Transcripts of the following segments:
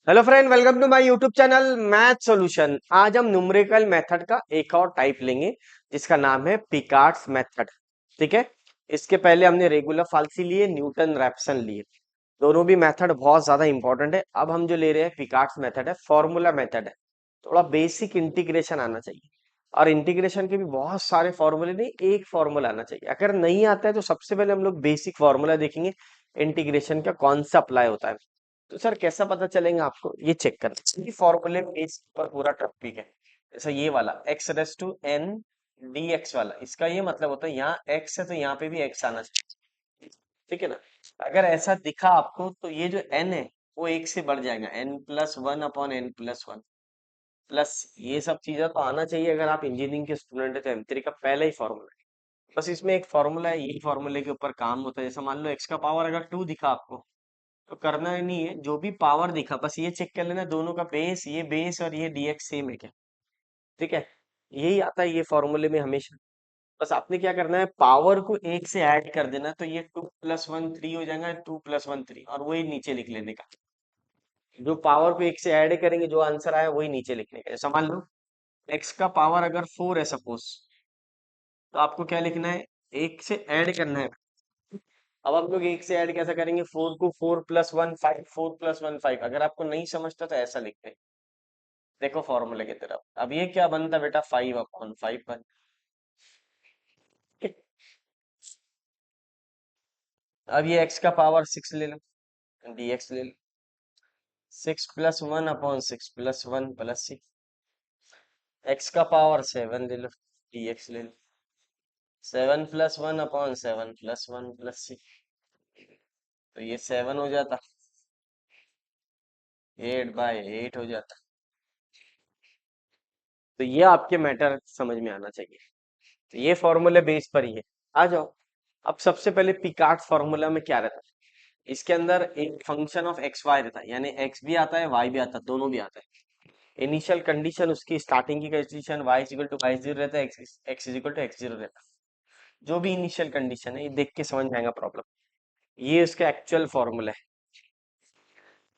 Hello friend, welcome to my YouTube channel math solution. आज हम numerical method का एक और टाइप लेंगे जिसका नाम है पिकार्ड्स मेथड। ठीक है। इसके पहले हमने रेगुलर फाल्सी लिए, न्यूटन रैप्सन लिए। दोनों भी मेथड बहुत ज्यादा इंपॉर्टेंट है। अब हम जो ले रहे हैं पिकार्ड्स मेथड है, फॉर्मूला मेथड है। थोड़ा बेसिक इंटीग्रेशन आना चाहिए। और इंटीग्रेशन के भी बहुत सारे फॉर्मूले नहीं, एक फॉर्मूला आना चाहिए। अगर नहीं आता है तो सबसे पहले हम लोग बेसिक फॉर्मूला देखेंगे, इंटीग्रेशन का कौन सा अप्लाई होता है। तो सर कैसा पता चलेगा आपको, ये चेक करना। ये फॉर्मूले बेस पर पूरा टॉपिक है। जैसा ये वाला x raise to n d x वाला, इसका ये मतलब होता है यहाँ एक्स है तो यहाँ पे भी एक्स आना चाहिए। ठीक है ना। अगर ऐसा दिखा आपको तो ये जो एन है वो एक से बढ़ जाएगा, n plus one upon n plus one plus ये सब चीजें तो आना चाहिए। अगर आप इंजीनियरिंग के स्टूडेंट है तो एम3 का पहला ही फॉर्मूला है। बस इसमें एक फॉर्मूला है, यही फॉर्मूले के ऊपर काम होता है। जैसे मान लो एक्स का पावर अगर 2 दिखा आपको तो करना ही नहीं है, जो भी पावर दिखा बस ये चेक कर लेना दोनों का बेस, ये बेस और ये डीएक्स सेम है क्या। ठीक है। यही आता है ये फॉर्मूले में हमेशा। बस आपने क्या करना है, पावर को एक से ऐड कर देना, तो ये 2 + 1 3 हो जाएगा, 2 + 1 3, और वही नीचे लिख लेने का। जो पावर को एक से ऐड करेंगे, जो आंसर आया वही नीचे लिखने का। जैसा मान लो एक्स का पावर अगर 4 है सपोज, तो आपको क्या लिखना है, एक से ऐड करना है। अब हम लोग एक से ऐड कैसे करेंगे, 4 को 4 + 1 5, 4 + 1 5। अगर आपको नहीं समझता तो ऐसा लिखते हैं, देखो फॉर्मूले की तरफ। अब ये क्या बनता बेटा, 5/5 बन। अब ये x का पावर 6 ले लो, dx ले लो। 6 + 1/6 + 1 + 6। x का पावर 7 ले लो, dx ले लो। 7 + 1/7 + 1 + 6। तो ये 7 हो जाता, 8/8 हो जाता। तो ये आपके मैटर समझ में आना चाहिए। तो ये फॉर्मूले बेस पर ही है। आ जाओ। अब सबसे पहले पिकार्ड फॉर्मूला में क्या रहता है, इसके अंदर एक फंक्शन ऑफ एक्स वाई रहता है, यानी एक्स भी आता है वाई भी आता है, दोनों भी आता है। इनिशियल कंडीशन उसकी स्टार्टिंग की condition y is equal to y zero रहता है, x is equal to x zero रहता है। जो भी इनिशियल कंडीशन है ये देख के समझ में आएगा प्रॉब्लम। ये उसका एक्चुअल फॉर्मूला है।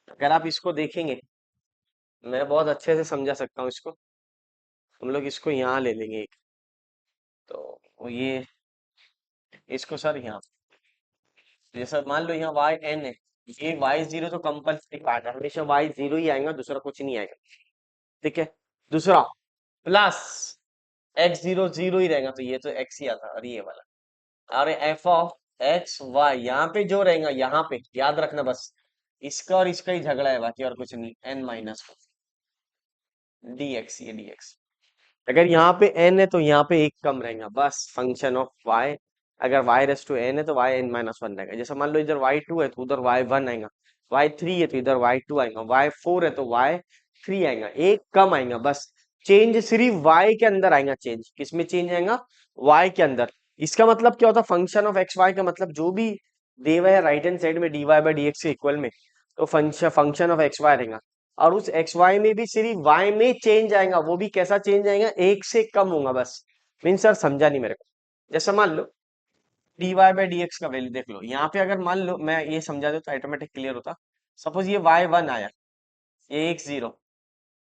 अगर आप इसको देखेंगे, मैं बहुत अच्छे से समझा सकता हूँ इसको। हम लोग इसको यहाँ ले लेंगे एक, तो ये इसको सर यहाँ, जैसा मान लो यहाँ वाई एन है, ये वाई जीरो तो कंपल्सरी पार्ट है, हमेशा वाई जीरो ही आएगा, दूसरा कुछ नहीं आएगा। ठीक है। दूसरा प्लस एक्स जीरो जीरो ही रहेगा, तो ये तो एक्स ही आता है, और ये वाला और एफ ऑफ एक्स वाई यहाँ पे जो रहेगा, यहाँ पे याद रखना बस, इसका और इसका ही झगड़ा है, बाकी और कुछ नहीं। n - 1 dx, ये dx। अगर यहाँ पे n है तो यहाँ पे एक कम रहेगा, बस फंक्शन ऑफ y। अगर y रेस टू n है तो y n - 1 रहेगा। जैसे मान लो इधर y2 है तो उधर y1 आएगा, y3 है तो इधर y2 आएगा, y4 है तो y3 आएगा, एक कम आएगा बस। चेंज सिर्फ y के अंदर आएगा, चेंज किसमें चेंज आएगा, y के अंदर। इसका मतलब क्या होता है, फंक्शन ऑफ एक्स वाई का मतलब जो भी दे हुआ है राइट हैंड साइड में dy/dx के इक्वल में, तो फंक्शन ऑफ एक्स वाई रहेगा। और उस एक्स वाई में भी सिर्फ वाई में चेंज आएगा, वो भी कैसा चेंज आएगा, एक से कम होगा बस। मीन सर समझा नहीं मेरे को। जैसा मान लो dy/dx का वैल्यू देख लो, यहाँ पे अगर मान लो मैं ये समझा दे तो ऑटोमेटिक क्लियर होता। सपोज ये y1 आया, ये एक जीरो,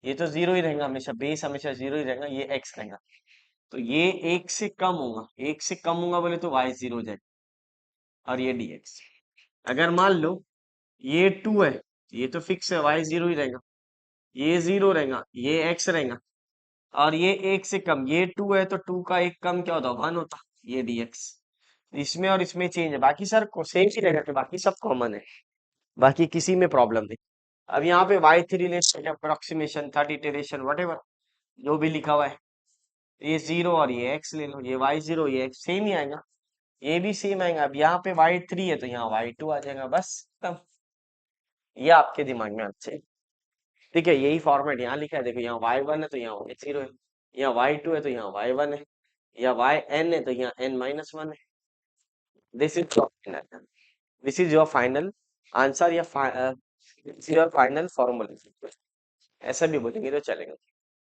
ये तो जीरो ही रहेगा हमेशा, बेस हमेशा जीरो ही रहेगा, ये x रहेगा। तो ये एक से कम होगा, एक से कम होगा बोले तो y जीरो हो जाएगा, और ये dx। अगर मान लो ये 2 है, ये तो फिक्स है, y जीरो ही रहेगा, ये जीरो रहेगा, ये x रहेगा। और ये एक से कम, ये 2 है तो 2 का एक कम क्या होता, 1 होता, ये dx। इसमें और इसमें चेंज है, बाकी सर को सेम ही रहेगा, कि बाकी सब कॉमन है, बाकी किसी में प्रॉब्लम नहीं। अब यहाँ पे y3 ले, अप्रोक्सीमेशन, थर्ड इटरेशन, वट जो भी लिखा हुआ है, ये जीरो और ये x ले लो, ये y0 ये x सेम ही आएगा, ये भी सेम आएगा। अब यहाँ पे y3 है तो यहाँ y2 आ जाएगा, बस खत्म। ये आपके दिमाग में आना चाहिए। ठीक है, यही फॉर्मेट यहाँ लिखा है, देखो यहाँ y1 है तो यहाँ y0 है, यहाँ y2 है तो यहाँ y1 है, या yn है तो यहाँ n-1 है। This is your final, this is your final answer, या this is your final formula. ऐसा भी बोलेंगे तो चलेगा।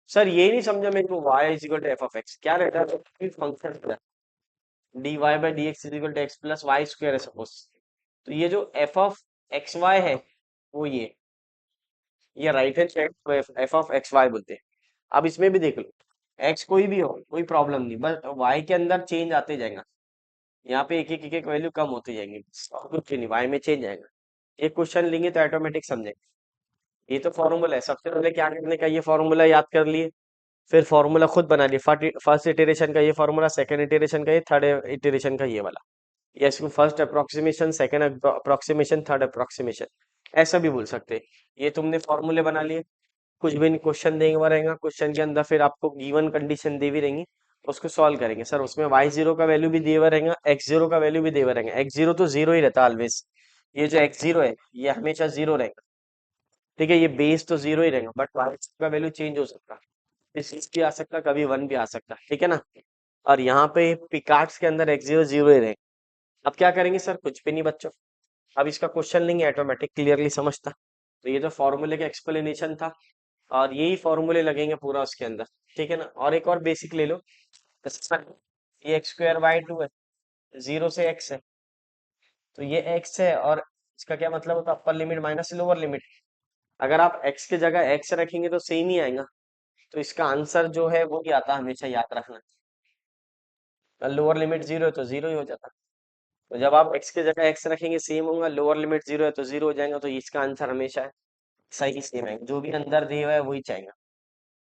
सर ये नहीं समझा मेरे को, y is equal to f of x क्या रहता है, function dy/dx is equal to x plus y square है सपोज। तो ये जो एफ ऑफ एक्स वाई है वो ये, ये right hand side f of x y बोलते हैं। अब इसमें भी देख लो, एक्स कोई भी हो कोई प्रॉब्लम नहीं, बस वाई के अंदर चेंज आते जाएगा। यहाँ पे एक एक वैल्यू कम होती जाएंगी, और कुछ नहीं, वाई में चेंज आएगा। एक क्वेश्चन लेंगे तो ऑटोमेटिक समझेंगे। ये तो फॉर्मूला है, सबसे पहले क्या करने का, ये फॉर्मूला याद कर लिए, फिर फॉर्मूला खुद बना लिए। फर्स्ट इटरेशन का ये फॉर्मूला, सेकंड इटरेशन का ये, थर्ड इटरेशन का ये वाला। या इसको first approximation, second approximation, third approximation, ऐसा भी बोल सकते हैं। ये तुमने फॉर्मूले बना लिए। कुछ भी क्वेश्चन देंगे हुआ रहेगा, क्वेश्चन के अंदर फिर आपको गिवन कंडीशन दी हुई रहेंगी, उसको सॉल्व करेंगे। सर उसमें y0 का वैल्यू भी दिया हुआ रहेगा, x0 का वैल्यू भी दिया हुआ रहेगा। x0 तो जीरो ही रहता है ऑलवेज, ये जो x0 है ये हमेशा जीरो रहेगा। ठीक है, ये बेस तो जीरो ही रहेगा, बट y का वैल्यू चेंज हो सकता है, सिक्स भी आ सकता है, कभी वन भी आ सकता है, ठीक है ना। और यहाँ पे पिकार्ड्स के अंदर x0 जीरो ही रहेगा। अब क्या करेंगे सर, कुछ भी नहीं बच्चों, अब इसका क्वेश्चन लेंगे, ऑटोमेटिक क्लियरली समझता। तो ये तो फॉर्मूले का एक्सप्लेनेशन था, और यही फॉर्मूले लगेंगे पूरा उसके अंदर, ठीक है ना। और एक और बेसिक ले लो, ये एक्स स्क्वायर बाई टू है, जीरो से एक्स है, तो ये एक्स है, और इसका क्या मतलब होता है, अपर लिमिट माइनस लोअर लिमिट। अगर आप एक्स की जगह एक्स रखेंगे तो सेम ही आएगा, तो इसका आंसर जो है वो ही आता है, हमेशा याद रखना। लोअर लिमिट जीरो है तो जीरो ही हो जाता, तो जब आप एक्स की जगह एक्स रखेंगे सेम होगा, लोअर लिमिट जीरो है तो जीरो हो जाएगा, तो इसका आंसर हमेशा सही सेम है, जो भी अंदर दिया हुआ है वही चाहेगा।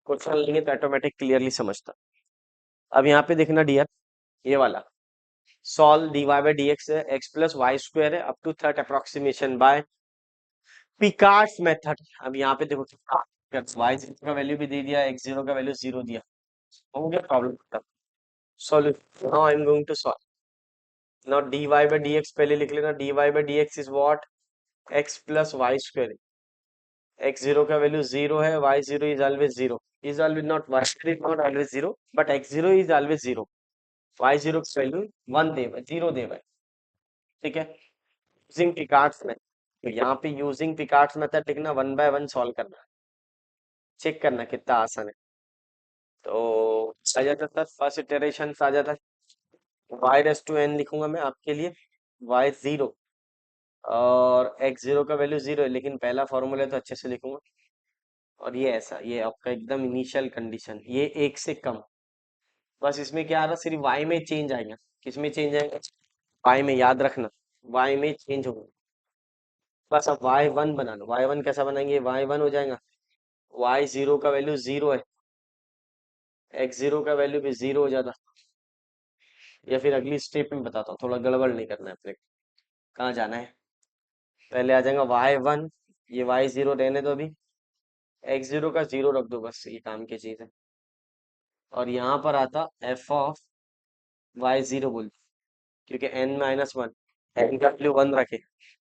क्वेश्चन लेंगे तो ऑटोमेटिक क्लियरली समझता। अब यहाँ पे देखना डियर, ये वाला solve dy by d x है, एक्स प्लस वाई स्क्वायर है, up to third approximation by Picard's method. अब यहाँ पे देखो, वाई जीरो का वैल्यू भी दे दिया, एक्स जीरो का वैल्यू जीरो दिया, हो गया प्रॉब्लम खत्म। Solution, now I am going to solve. Now dy by d x पहले लिख लेना, dy by d x is what, x plus y square. X zero का वैल्यू जीरो है, y zero is always zero, is always not, y is not always zero, but x zero is always zero. Y zero का value one दे, zero दे, ठीक है। Using Picard's method, तो यहाँ पे using Picard's method लिखना, one by one solve करना, check करना कितना आसान है। तो आ जाता था फर्स्ट इटरेशन आ जाता, वाई रेस टू एन लिखूंगा मैं आपके लिए, वाई जीरो, और एक्स जीरो का वैल्यू जीरो है, लेकिन पहला फॉर्मूला है तो अच्छे से लिखूंगा। और ये ऐसा, ये आपका एकदम इनिशियल कंडीशन, ये एक से कम, बस इसमें क्या आ रहा, सिर्फ वाई में चेंज आएगा। किसमें चेंज आएगा, वाई में, याद रखना, वाई में चेंज होगा। बस अब वाई वन बना लो, वाई वन कैसा बनाएंगे, वाई वन हो जाएगा, वाई जीरो का वैल्यू जीरो है, एक्स जीरो का वैल्यू भी जीरो हो जाता। या फिर अगली स्टेप में बताता हूँ, थोड़ा गड़बड़ नहीं करना है अपने को। कहाँ जाना है, पहले आ जाएगा वाई वन, ये वाई जीरो रहने दो अभी, एक्स जीरो का जीरो रख दो, बस ये काम की चीज है। और यहाँ पर आता एफ ऑफ वाई जीरो बोल, क्योंकि एन माइनस वन, एन का वैल्यू वन रखे,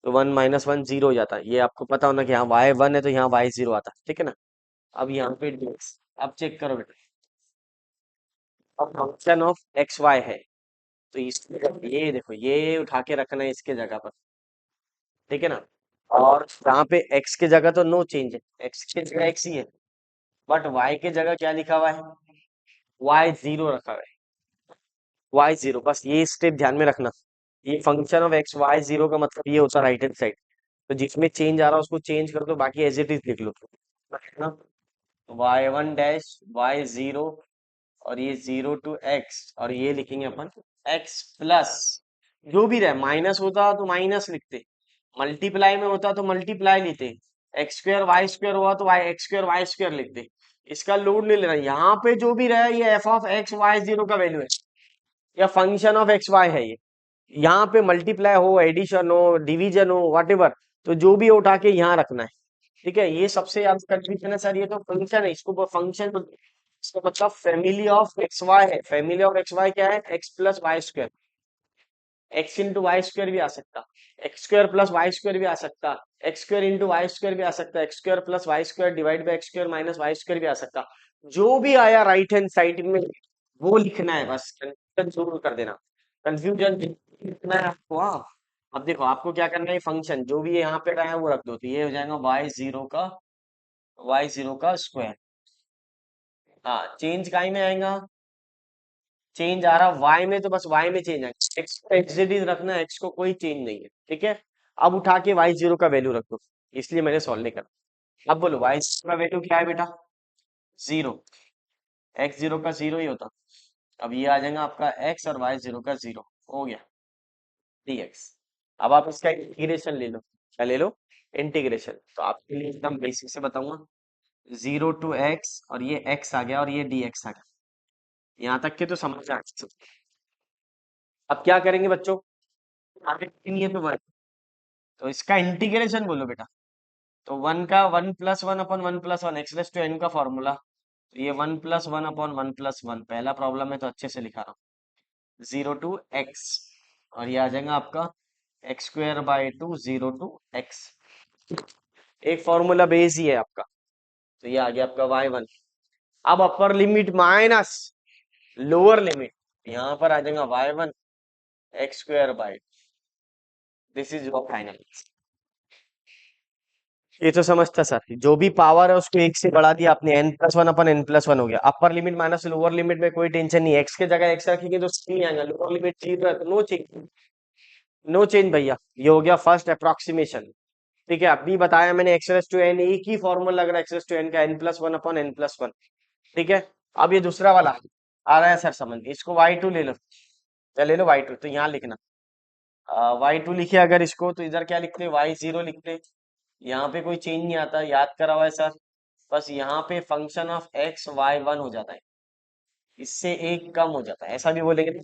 तो वन माइनस वन जीरो हो जाता है। ये आपको पता होना कि यहाँ वाई वन है तो यहाँ वाई जीरो आता है, ठीक है ना। अब यहाँ पे dx, अब चेक करो बेटा, अब फंक्शन ऑफ एक्स वाई है, तो ये देखो, ये उठा के रखना है इसके जगह पर, ठीक है ना। और यहाँ पे x की जगह तो नो चेंज है, x की जगह x ही है, बट y की जगह क्या लिखा हुआ है, y जीरो रखा हुआ है, y जीरो, बस ये स्टेप ध्यान में रखना। ये function of x y zero का मतलब ये होता है राइट हैंड साइड, तो जिसमें चेंज आ रहा है उसको चेंज कर दो, बाकी एज इट इज लिख लो, ना। Y one dash y zero, और ये जीरो टू एक्स, और ये लिखेंगे अपन एक्स प्लस, जो भी रहे, माइनस होता तो माइनस लिखते, मल्टीप्लाई में होता तो मल्टीप्लाई लेते, एक्स स्क्वायर वाई स्क्वायर हुआ तो y x square y square लिखते। इसका लोड नहीं लेना, यहाँ पे जो भी रहे ये f of x y zero का वैल्यू है, या फंक्शन ऑफ एक्स वाई है ये। यहाँ पे मल्टीप्लाई हो, एडिशन हो, डिवीजन हो, वट एवर, तो जो भी उठा के यहाँ रखना है, ठीक है। ये सबसे ज्यादा कंफ्यूजन है सर, ये तो फंक्शन है, इसको फंक्शन, इसका मतलब फैमिली ऑफ एक्स वाई है। फैमिली ऑफ एक्स वाई क्या है, x plus y square, x into y square भी आ सकता, x square plus y square भी आ सकता, x square into y square भी आ सकता, x square plus y square divide by x square minus y square भी आ सकता। जो भी आया राइट हैंड साइड में वो लिखना है, बस कंफ्यूजन जरूर कर देना, कंफ्यूजन लिखना है आपको, हाँ। अब देखो आपको क्या करना है, फंक्शन जो भी यहाँ पे रहा है वो रख दो, तो ये हो जाएगा वाई जीरो का स्क्वायर। हाँ, चेंज काई में आएगा, चेंज आ रहा वाई में, तो बस वाई में चेंज आएगा, एक्स को एक्स रखना है, एक्स को कोई चेंज नहीं है, ठीक है। अब उठा के वाई जीरो का वैल्यू रख दो, इसलिए मैंने सॉल्व नहीं करा। अब बोलो वाई का वैल्यू क्या है बेटा? जीरो। एक्स जीरो का जीरो ही होता। अब ये आ जाएगा आपका एक्स और वाई जीरो का जीरो हो गया dx। अब आप इसका इंटीग्रेशन ले लो। क्या ले लो? इंटीग्रेशन। तो आपके लिए एकदम बेसिक से बताऊंगा। जीरो टू एक्स और ये एक्स आ गया और ये dx आ गया। यहाँ तक के तो समझ आ गया। अब क्या करेंगे बच्चों? आगे नहीं है तो वन। तो इसका इंटीग्रेशन बोलो बेटा। तो वन का one plus one upon one plus one x raise to n का फॉर्मूला। तो ये one plus one upon one plus one पहला प्रॉब्लम है तो अच्छे से लिखा रहा हूँ। जीरो टू एक्स और ये आ जाएगा आपका x square by two zero to x. एक फॉर्मूला बेस ही है आपका। तो ये आ गया आपका वाई वन। अब upper limit minus lower limit, यहाँ पर आ जाएगा y one x square by. This is your final. ये तो समझता सर, जो भी पावर है उसको एक से बढ़ा दिया आपने, n plus one upon n plus one हो गया। Upper limit minus lower limit में कोई टेंशन नहीं है, एक्स के जगह एक्स रखेंगे तो सेम ही आएगा। लोअर लिमिट जीरो है तो नो चेंज, नो चेंज भैया। ये हो गया फर्स्ट अप्रोक्सीमेशन। ठीक है, अभी बताया मैंने एक्स रेस टू एन एक ही फॉर्मूला लग रहा है एक्स रेस टू एन का, n plus one upon n plus one. ठीक है, अब ये दूसरा वाला आ रहा है सर समझ, इसको वाई टू ले लो। क्या ले लो? Y to. तो यहाँ लिखना वाई टू लिखे अगर इसको, तो इधर क्या लिखते? वाई जीरो लिखते। यहाँ पे कोई चेंज नहीं आता, याद करा हुआ है सर। बस यहाँ पे function of x y one हो जाता है, इससे एक कम हो जाता है, ऐसा भी बोलेंगे तो।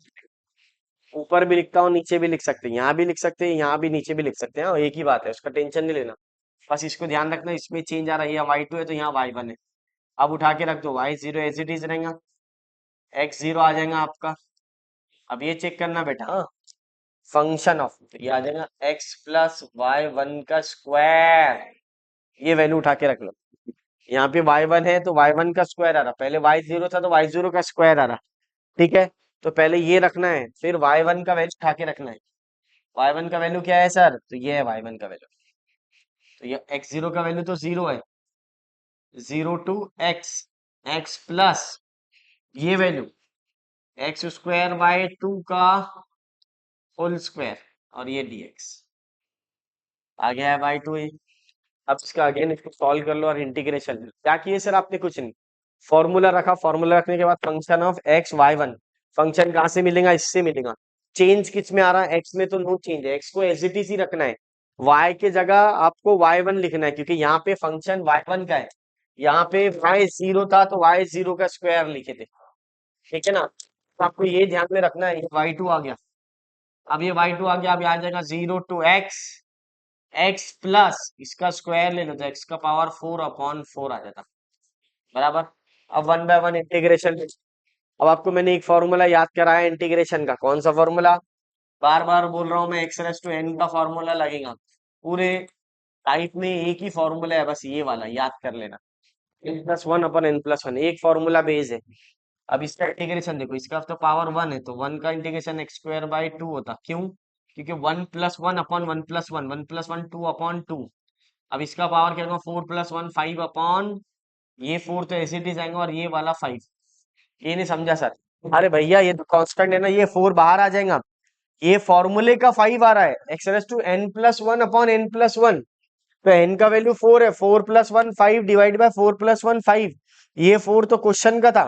ऊपर भी लिखता हूँ नीचे भी लिख सकते हैं, यहाँ भी लिख सकते हैं, यहाँ भी नीचे भी लिख सकते हैं, और एक ही बात है, उसका टेंशन नहीं लेना। बस इसको ध्यान रखना, इसमें चेंज आ रहा है, यहाँ वाई टू है तो यहाँ वाई वन है। अब उठा के रख दो, y zero as it is रहेगा, एक्स जीरो आ जाएगा आपका। अब ये चेक करना बेटा, हाँ, फंक्शन ऑफ, तो ये आ जाएगा एक्स प्लस वाई वन का स्क्वायर। ये वैल्यू उठा के रख लो। यहाँ पे वाई वन है तो वाई वन का स्क्वायर आ रहा, पहले वाई जीरो था तो वाई जीरो का स्क्वायर आ रहा। ठीक है, तो पहले ये रखना है, फिर वाई वन का वैल्यू उठा के रखना है। वाई वन का वैल्यू क्या है सर? तो ये है वाई वन का वैल्यू। तो ये एक्स जीरो का वैल्यू तो जीरो है, zero to x, x plus ये value x square by two का होल स्क्वायर और ये dx आ गया है बाई टू। अब इसका अगेन इसको सॉल्व कर लो और इंटीग्रेशन क्या किए सर आपने? कुछ नहीं, फॉर्मूला रखा, फॉर्मूला रखने के बाद function of x y one. Function कहाँ से मिलेगा? इससे मिलेगा। चेंज किस में आ रहा है? एक्स में तो नो चेंज है, एक्स को एज इट इज ही रखना है। वाई के जगह आपको वाई वन लिखना है, क्योंकि यहाँ पे फंक्शन वाई वन का है। यहाँ पे वाई जीरो था तो वाई जीरो का स्क्वायर लिखे थे। ठीक है ना, तो आपको ये ध्यान में रखना है। वाई टू आ गया, अब ये वाई टू आ गया, अब ये आ जाएगा zero to x, x plus इसका स्क्वायर ले लो तो एक्स का पावर फोर अपॉन फोर आ जाता। बराबर। अब वन बाय वन इंटीग्रेशन। अब आपको मैंने एक फॉर्मूला याद कराया इंटीग्रेशन का, कौन सा फॉर्मूला? बार बार बोल रहा हूं मैं, एक्स रेस टू एन का फॉर्मूला लगेगा पूरे टाइप में, एक ही फॉर्मूला है, बस ये वाला याद कर लेना। N plus one upon n plus one, एक फॉर्मूला बेस है। अब इसका इंटीग्रेशन देखो, इसका तो पावर वन है तो वन का integration x square by to होता, क्यों? क्योंकि one plus one upon one plus one, one plus one two upon two. अब इसका पावर क्या होगा? Four plus one five upon ये फोर तो ऐसे ही जाएंगे, और ये वाला फाइव। ये नहीं समझा सर? अरे भैया ये तो कांस्टेंट है ना, ये फोर बाहर आ जाएगा। ये फॉर्मूले का फाइव आ रहा है, x raise to n plus one upon n plus one. तो एन का वैल्यू फोर है, four plus one five divide by four plus one five. ये फोर तो क्वेश्चन का था,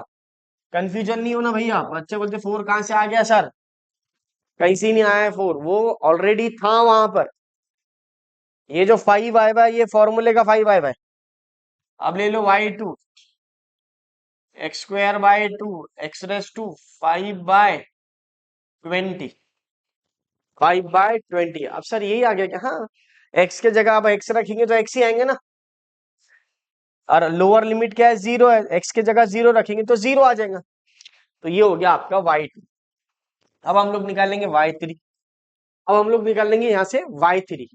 कंफ्यूजन नहीं होना भैया। बच्चे बोलते फोर कहां से आ गया सर? कहीं से नहीं आया है फोर, वो ऑलरेडी था वहां पर। ये जो फाइव आया हुआ है ये फॉर्मूले का फाइव आया हुआ है। अब ले लो y two, x square by two x raise to five by twenty, five by twenty. अब सर यही आ गया क्या? हाँ, एक्स के जगह आप एक्स रखेंगे तो एक्स ही आएंगे ना, और लोअर लिमिट क्या है? जीरो है, एक्स के जगह जीरो रखेंगे तो जीरो आ जाएगा। तो ये हो गया आपका वाई टू। अब हम लोग निकालेंगे वाई थ्री। अब हम लोग निकालेंगे यहाँ से वाई थ्री।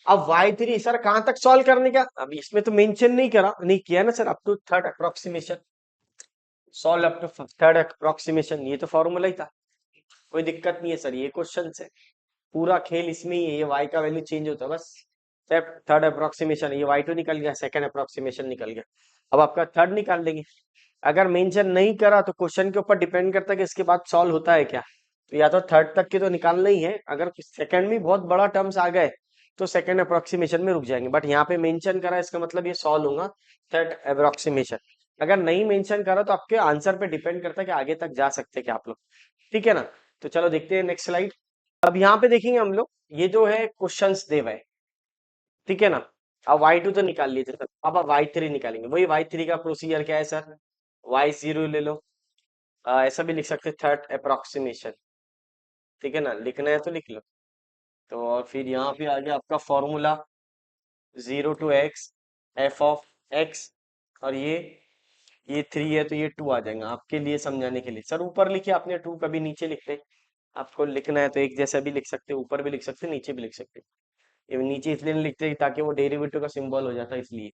अब वाई थ्री सर कहां तक सॉल्व करने का? अब इसमें तो मेंशन नहीं किया ना sir, up to third approximation, solve up to third approximation, ये तो फॉर्मूला ही था। कोई दिक्कत नहीं है सर, ये क्वेश्चन से पूरा खेल इसमें ही है, ये y का वैल्यू चेंज होता है बस। थर्ड अप्रोक्सीमेशन, ये y2 निकल गया, सेकंड अप्रोक्सीमेशन निकल गया। अब आपका थर्ड निकाल देंगे। अगर मेंशन नहीं करा तो क्वेश्चन के ऊपर डिपेंड करता है कि इसके बाद सॉल्व होता है क्या। तो या तो थर्ड तक के तो निकालना ही है, अगर सेकंड में बहुत बड़ा टर्म्स आ गए तो सेकंड अप्रोक्सीमेशन में रुक जाएंगे, बट यहाँ पे मेंशन करा है, इसका मतलब ये सॉल्व होगा थर्ड अप्रोक्सीमेशन। अगर नहीं मेंशन करा तो आपके आंसर पे डिपेंड करता है कि आगे तक जा सकते हैं क्या आप लोग। ठीक है ना। तो चलो देखते हैं नेक्स्ट स्लाइड। अब यहाँ पे देखेंगे हम लोग, ये जो है क्वेश्चंस दे हुए हैं, ठीक है ना। अब y2 तो निकाल लिए थे सर, अब y3 निकालेंगे। वही y3 का प्रोसीजर क्या है सर, y0 ले लो, ऐसा भी लिख सकते हैं थर्ड अप्रोक्सीमेशन। ठीक है ना, लिखना है तो लिख लो। तो और फिर यहाँ पे आ गया आपका फॉर्मूला 0 to x f(x), और ये 3 है तो ये 2 आ जाएगा आपके लिए समझाने के लिए। सर ऊपर लिखिए, आपने 2 कभी नीचे लिखते, आपको लिखना है तो एक जैसा भी लिख सकते, ऊपर भी लिख सकते, नीचे भी लिख सकते। ये नीचे इसलिए नहीं लिखते ताकि वो डेरिवेटिव का सिंबल हो जाता है, इसलिए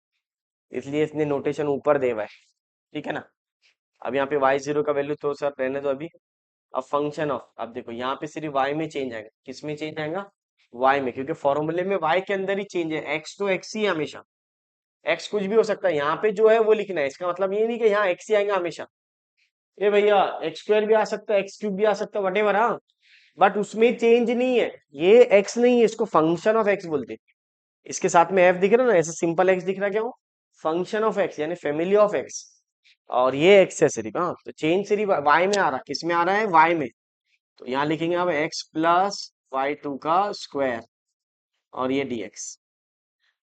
इसलिए इसने नोटेशन ऊपर दे हुआ है। ठीक है ना। अब यहाँ पे y0 का वैल्यू तो सर रहने दो अभी। अब फंक्शन ऑफ, अब देखो यहाँ पे सिर्फ y में चेंज आएगा, किस में चेंज आएगा, y में, क्योंकि फॉर्मूले में y के अंदर ही चेंज है, x तो x ही है हमेशा, x कुछ भी हो सकता है, यहाँ पे जो है वो लिखना है। इसका मतलब ये नहीं कि यहाँ x ही आएगा हमेशा, ये भैया x² भी आ सकता है, x³ भी आ सकता है, वटेवर, हाँ, बट उसमें चेंज नहीं है, ये x नहीं है, इसको फंक्शन ऑफ x बोलते हैं। इसके साथ में f दिख रहा है ना, ऐसे सिंपल x दिख रहा है, क्या हो, फंक्शन ऑफ x यानी फैमिली ऑफ x, और ये x है सिर्फ, हाँ, तो चेंज सिर्फ y में आ रहा है, किस में आ रहा है, y में। तो यहाँ लिखेंगे अब x प्लस y2 का स्क्वायर, और ये dx।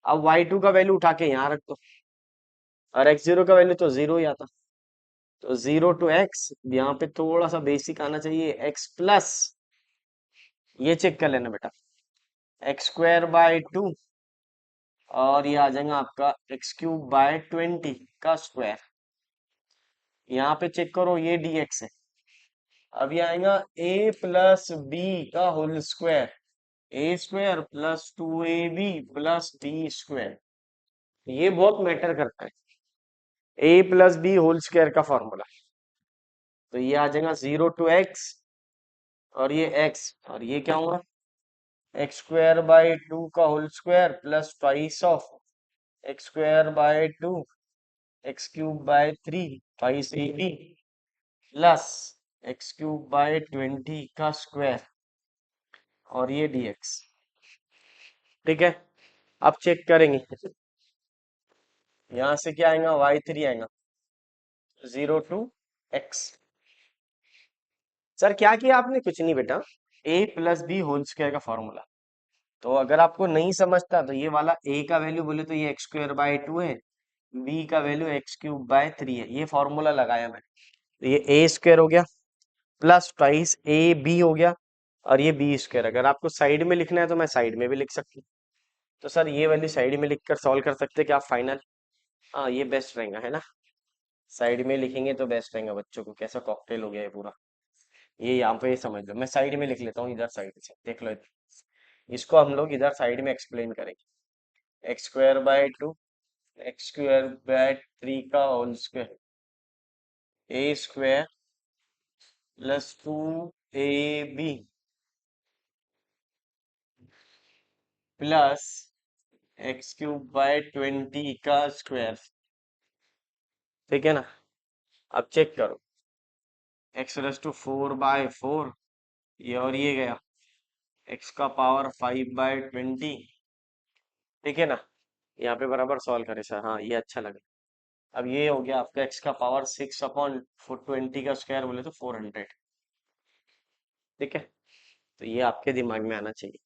अब y2 का वैल्यू उठा के यहाँ रख दो, और x0 का वैल्यू तो 0 ही आता, तो 0 to x, यहाँ पे थोड़ा सा बेसिक आना चाहिए, x प्लस, ये चेक कर लेना बेटा, x²/2, और ये आ जाएगा आपका x³/20 का स्क्वायर। यहाँ पे चेक करो, ये dx है। अब ये आएगा a प्लस बी का whole square, a² plus 2ab plus b²। ये बहुत मैटर करता है, a plus b whole square का फॉर्मूला। तो ये आ जाएगा 0 to x, और ये x, और ये क्या होगा, x²/2 का whole square plus twice of x²/2 x³/3 twice ab plus x³/20 का स्क्वायर, और ये dx। ठीक है। अब चेक करेंगे, यहां से क्या आएगा, y3 आएगा 0 to x। सर क्या किया आपने, कुछ नहीं बेटा, a plus b whole square का फॉर्मूला। तो अगर आपको नहीं समझता तो ये वाला a का वैल्यू बोले तो ये x²/2 है, b का वैल्यू x³/3 है, ये फॉर्मूला लगाया मैं। तो ये a² हो गया प्लस ट्वाइस ए बी हो गया, और ये b²। अगर आपको साइड में लिखना है तो मैं साइड में भी लिख सकती हूँ। तो सर ये वैल्यू साइड में लिखकर सॉल्व कर सकते हैं क्या आप फाइनल, हाँ ये बेस्ट रहेगा है ना, साइड में लिखेंगे तो बेस्ट रहेगा। बच्चों को कैसा कॉकटेल हो गया ये पूरा, ये यहाँ पे समझ लो, मैं साइड में लिख लेता हूँ, इधर साइड से देख लो इधर। इसको हम लोग इधर साइड में एक्सप्लेन करेंगे, x²/2 x²/3 का whole square, a² plus 2ab plus x³/20 का स्क्वायर। ठीक है ना। अब चेक करो, x⁴/4, ये और ये गया, x⁵5/20। ठीक है ना। यहाँ पे बराबर सॉल्व करे सर, हाँ ये अच्छा लगा। अब ये हो गया आपका x⁴ का स्क्वायर बोले तो 400। ठीक है, तो ये आपके दिमाग में आना चाहिए,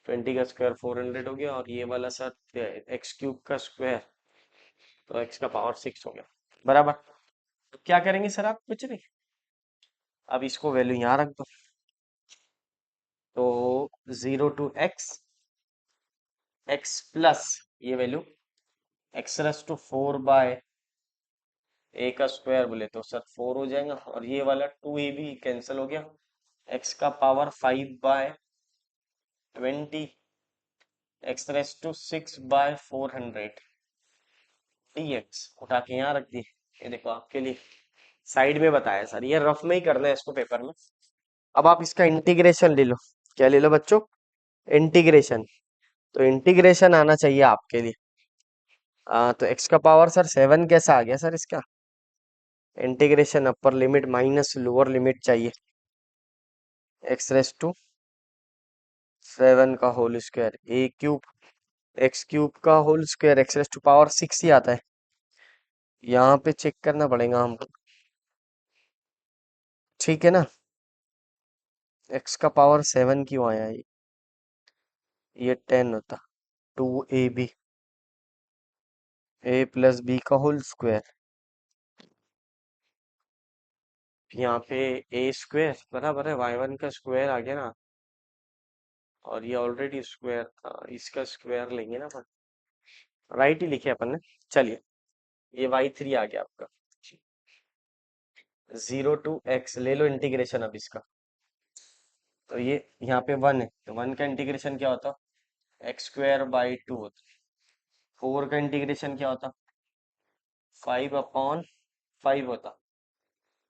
20 का स्क्वायर 400 हो गया, और ये वाला सर x³ का स्क्वायर, तो x⁵ हो गया बराबर। तो क्या करेंगे सर आप, कुछ नहीं, अब इसको वैल्यू यहाँ रख दो, तो 0 to x, x प्लस ये वैल्यू x⁴ a का स्क्वायर बोले तो सर 4 हो जाएगा, और ये वाला 2ab कैंसिल हो गया, x⁵5/20 x⁻⁶/400 dx उठा के यहाँ रख दिए। ये देखो आपके लिए साइड में बताया सर, ये रफ में ही करना है इसको पेपर में। अब आप इसका इंटीग्रेशन ले लो, क्या ले लो बच्चों, इंटीग्रेशन। तो इंटीग्रेशन आना चाहिए आपके लिए, तो x⁻, सर 7 कैसा आ गया सर इसका, integration upper limit minus lower limit चाहिए, x⁻⁴ 7 का whole square a cube, x cube का whole square x raise to power 6 ही आता है। यहाँ पे चेक करना पड़ेगा हमको, ठीक है ना। एक्स का पावर 7 क्यों आया ये 10 होता। 2ab ए प्लस बी का होल स्क्वायर, यहाँ पे ए स्क्वायर बराबर है y1 का स्क्वायर आ गया ना, और ये ऑलरेडी स्क्वायर था, इसका स्क्वायर लेंगे ना अपन, राइट ही लिखे अपन ने। चलिए ये y3 आ गया आपका। 0 to x ले लो इंटीग्रेशन अब इसका, तो ये यहाँ पे 1 है, तो 1 का इंटीग्रेशन क्या होता, x²/2 होता। 4 का इंटीग्रेशन क्या होता, 5/5 होता,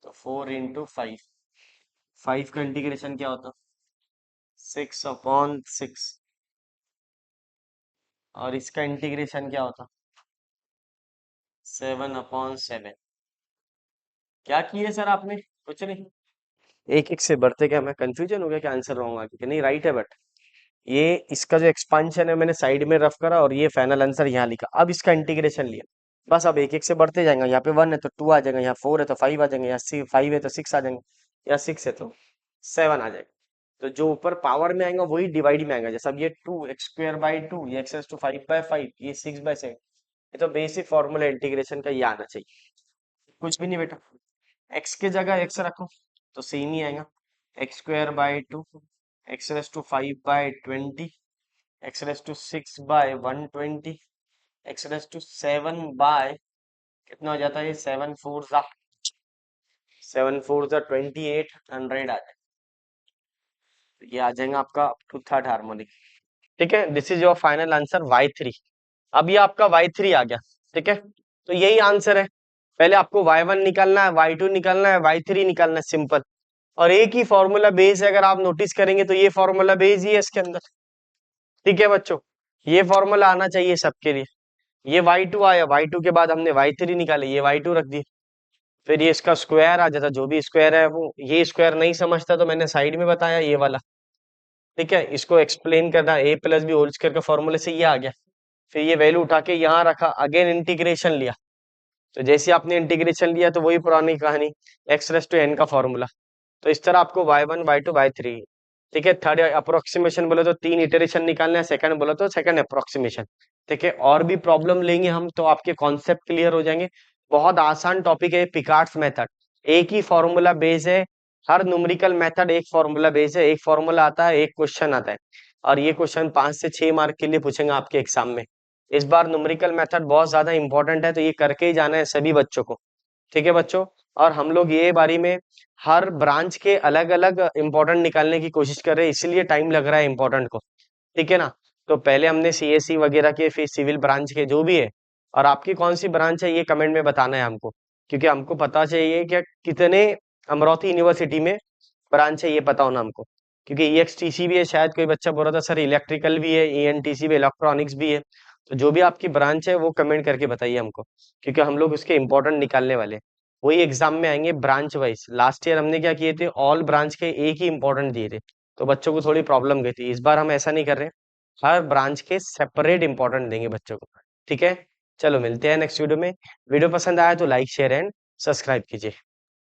तो 4 × 5। 5 का इंटीग्रेशन क्या होता, 6/6, और इसका इंटीग्रेशन क्या होता, 7/7। क्या किए सर आपने, कुछ नहीं, एक एक से बढ़ते क्या, मैं कंफ्यूजन हो गया क्या आंसर रॉन्ग आ गया, नहीं राइट है, बट ये इसका जो एक्सपांशन है मैंने साइड में रफ करा, और ये फाइनल आंसर यहाँ लिखा, अब इसका इंटीग्रेशन लिया। बस अब एक एक से बढ़ते जाएंगे, यहाँ पे 1 है तो 2 आ जाएगा, यहाँ 4 है तो 5 आ जाएंगे, यहाँ 5 है तो 6 आ जाएंगे, यहाँ 6 है तो 7 आ जाएगा। तो जो ऊपर पावर में आएगा वही डिवाइड में आएगा, जैसे अब ये 2x²/2, ये x⁵5/5, ये 6/7। ये तो बेसिक फॉर्मूला इंटीग्रेशन का ये आना चाहिए, कुछ भी नहीं बेटा। x के जगह x रखो तो सेम ही आएगा, x²/2, x⁵5/20, x⁵6/120, x⁵7 कितना हो जाता है, ये 7 4 28 आ जाए, ये आ जाएगा आपका अप टू थर्ड हार्मोनिक। ठीक है, this is your final answer y3। अब ये आपका y3 आ गया, ठीक है, तो यही आंसर है। पहले आपको y1 निकालना है, y2 निकालना है, y3 निकालना है, सिंपल। और एक ही फॉर्मूला बेस है, अगर आप नोटिस करेंगे तो ये फॉर्मूला बेस ही है इसके अंदर। ठीक है बच्चों, ये फॉर्मूला आना चाहिए सबके लिए। ये y2 आया, y2 के बाद हमने y3 निकाले, ये y2 रख दिए, फिर ये इसका स्क्वायर आ जाता, जो भी स्क्वायर है वो, ये स्क्वायर नहीं समझता तो मैंने साइड में बताया ये वाला। ठीक है, इसको एक्सप्लेन करना, ए प्लस बी होल स्क्वायर का फॉर्मूले से ये आ गया, फिर ये वैल्यू उठा के यहाँ रखा, अगेन इंटीग्रेशन लिया, तो जैसे आपने इंटीग्रेशन लिया तो वही पुरानी कहानी, x⁻n का फॉर्मूला। तो इस तरह आपको y1 y2 y3, ठीक है, थर्ड अप्रोक्सीमेशन बोले तो 3 इटरेशन निकालना है, सेकंड बोले तो सेकंड अप्रोक्सीमेशन। ठीक है, और भी प्रॉब्लम लेंगे हम तो आपके कॉन्सेप्ट क्लियर हो जाएंगे। बहुत आसान टॉपिक है पिकार्ड्स मेथड, एक ही फॉर्मूला बेस है, हर न्यूमेरिकल मेथड एक फॉर्मूला बेस है, एक फॉर्मूला आता है, एक क्वेश्चन आता है, और ये क्वेश्चन 5 से 6 मार्क के लिए पूछेंगे आपके एग्जाम में। इस बार न्यूमेरिकल मेथड बहुत ज्यादा इंपॉर्टेंट है, तो ये करके ही जाना है सभी बच्चों को। ठीक है बच्चों, और हम लोग ये बारी में हर ब्रांच के अलग अलग इंपॉर्टेंट निकालने की कोशिश कर रहे हैं, इसीलिए टाइम लग रहा है इंपॉर्टेंट को। ठीक है ना, तो पहले हमने सीएससी वगैरह के, फिर सिविल ब्रांच के, जो भी है, और आपकी कौन सी ब्रांच है ये कमेंट में बताना है हमको, क्योंकि हमको पता चाहिए कि कितने अमरावती यूनिवर्सिटी में ब्रांच है, ये पता होना हमको। क्योंकि ईएक्सटीसी भी है, शायद कोई बच्चा बोल रहा था सर इलेक्ट्रिकल भी है, ईएनटीसी भी, इलेक्ट्रॉनिक्स भी है, तो जो भी आपकी ब्रांच है वो कमेंट करके बताइए हमको, क्योंकि हम लोग उसके इंपॉर्टेंट निकालने वाले हैं। वही एग्जाम में आएंगे ब्रांच वाइज, लास्ट ईयर हमने क्या किए थे, ऑल ब्रांच के एक ही इंपॉर्टेंट दिए थे, तो बच्चों को थोड़ी प्रॉब्लम गई थी। इस बार हम ऐसा नहीं कर रहे, हर ब्रांच के सेपरेट इंपॉर्टेंट देंगे बच्चों को। ठीक है, चलो मिलते हैं नेक्स्ट वीडियो में। वीडियो पसंद आया तो लाइक शेयर एंड सब्सक्राइब कीजिए।